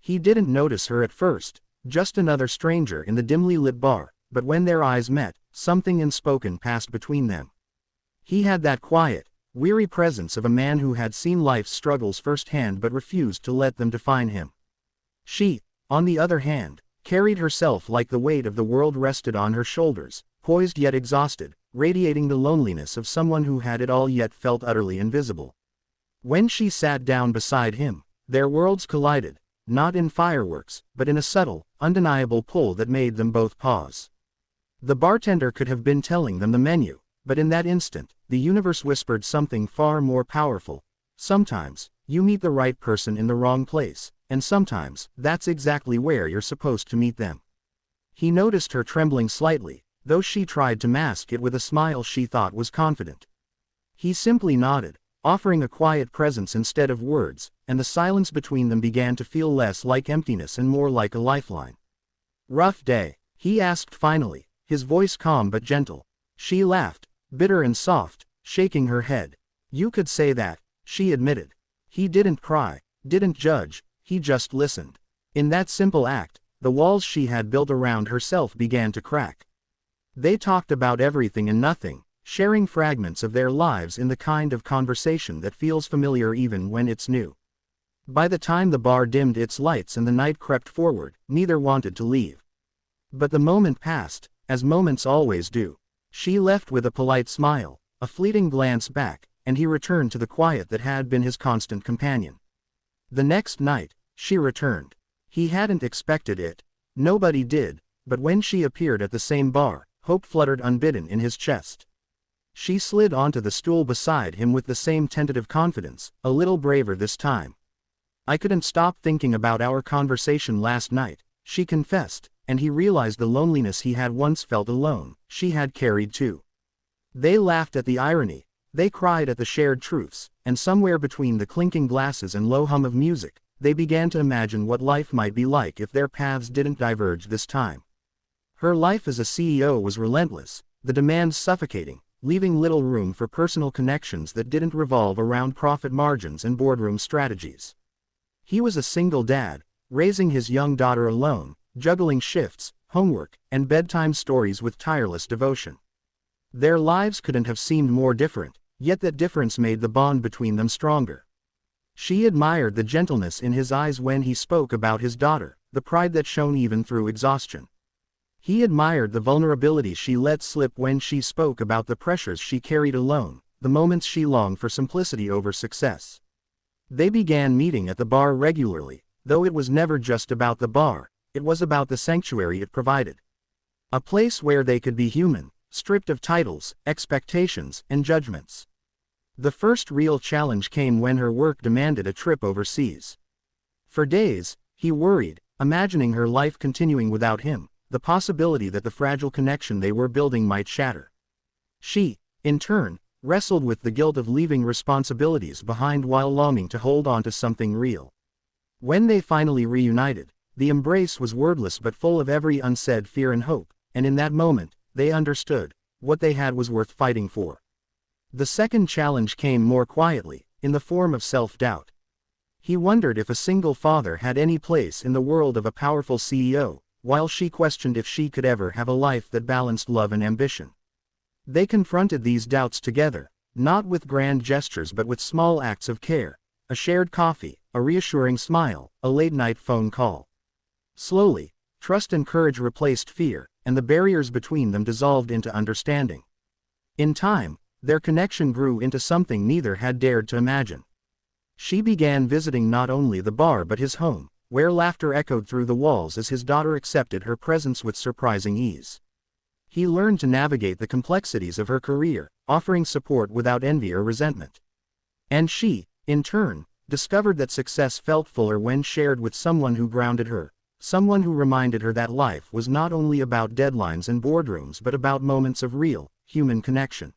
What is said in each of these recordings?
He didn't notice her at first, just another stranger in the dimly lit bar, but when their eyes met, something unspoken passed between them. He had that quiet, weary presence of a man who had seen life's struggles firsthand but refused to let them define him. She, on the other hand, carried herself like the weight of the world rested on her shoulders, poised yet exhausted, radiating the loneliness of someone who had it all yet felt utterly invisible. When she sat down beside him, their worlds collided, not in fireworks, but in a subtle, undeniable pull that made them both pause. The bartender could have been telling them the menu, but in that instant, the universe whispered something far more powerful. Sometimes, you meet the right person in the wrong place, and sometimes, that's exactly where you're supposed to meet them. He noticed her trembling slightly, though she tried to mask it with a smile she thought was confident. He simply nodded, offering a quiet presence instead of words, and the silence between them began to feel less like emptiness and more like a lifeline. "Rough day?" he asked finally, his voice calm but gentle. She laughed, bitter and soft, shaking her head. "You could say that," she admitted. He didn't cry, didn't judge, he just listened. In that simple act, the walls she had built around herself began to crack. They talked about everything and nothing, sharing fragments of their lives in the kind of conversation that feels familiar even when it's new. By the time the bar dimmed its lights and the night crept forward, neither wanted to leave. But the moment passed, as moments always do. She left with a polite smile, a fleeting glance back, and he returned to the quiet that had been his constant companion. The next night, she returned. He hadn't expected it. Nobody did, but when she appeared at the same bar, hope fluttered unbidden in his chest. She slid onto the stool beside him with the same tentative confidence, a little braver this time. "I couldn't stop thinking about our conversation last night," she confessed, and he realized the loneliness he had once felt alone, she had carried too. They laughed at the irony, they cried at the shared truths, and somewhere between the clinking glasses and low hum of music, they began to imagine what life might be like if their paths didn't diverge this time. Her life as a CEO was relentless, the demands suffocating, leaving little room for personal connections that didn't revolve around profit margins and boardroom strategies. He was a single dad, raising his young daughter alone, juggling shifts, homework, and bedtime stories with tireless devotion. Their lives couldn't have seemed more different, yet that difference made the bond between them stronger. She admired the gentleness in his eyes when he spoke about his daughter, the pride that shone even through exhaustion. He admired the vulnerability she let slip when she spoke about the pressures she carried alone, the moments she longed for simplicity over success. They began meeting at the bar regularly, though it was never just about the bar, it was about the sanctuary it provided. A place where they could be human, stripped of titles, expectations, and judgments. The first real challenge came when her work demanded a trip overseas. For days, he worried, imagining her life continuing without him, the possibility that the fragile connection they were building might shatter. She, in turn, wrestled with the guilt of leaving responsibilities behind while longing to hold on to something real. When they finally reunited, the embrace was wordless but full of every unsaid fear and hope, and in that moment, they understood, what they had was worth fighting for. The second challenge came more quietly, in the form of self-doubt. He wondered if a single father had any place in the world of a powerful CEO, while she questioned if she could ever have a life that balanced love and ambition. They confronted these doubts together, not with grand gestures but with small acts of care, a shared coffee, a reassuring smile, a late-night phone call. Slowly, trust and courage replaced fear, and the barriers between them dissolved into understanding. In time, their connection grew into something neither had dared to imagine. She began visiting not only the bar but his home, where laughter echoed through the walls as his daughter accepted her presence with surprising ease. He learned to navigate the complexities of her career, offering support without envy or resentment. And she, in turn, discovered that success felt fuller when shared with someone who grounded her, someone who reminded her that life was not only about deadlines and boardrooms but about moments of real, human connection.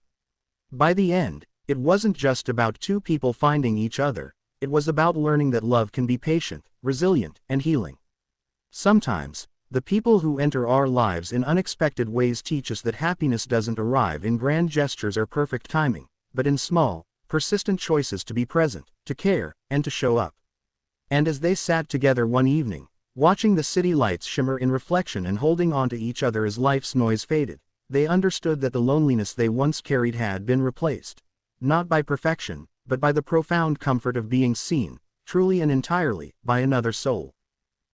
By the end, it wasn't just about two people finding each other, it was about learning that love can be patient, resilient, and healing. Sometimes, the people who enter our lives in unexpected ways teach us that happiness doesn't arrive in grand gestures or perfect timing, but in small, persistent choices to be present, to care, and to show up. And as they sat together one evening, watching the city lights shimmer in reflection and holding on to each other as life's noise faded, they understood that the loneliness they once carried had been replaced, not by perfection, but by the profound comfort of being seen, truly and entirely, by another soul.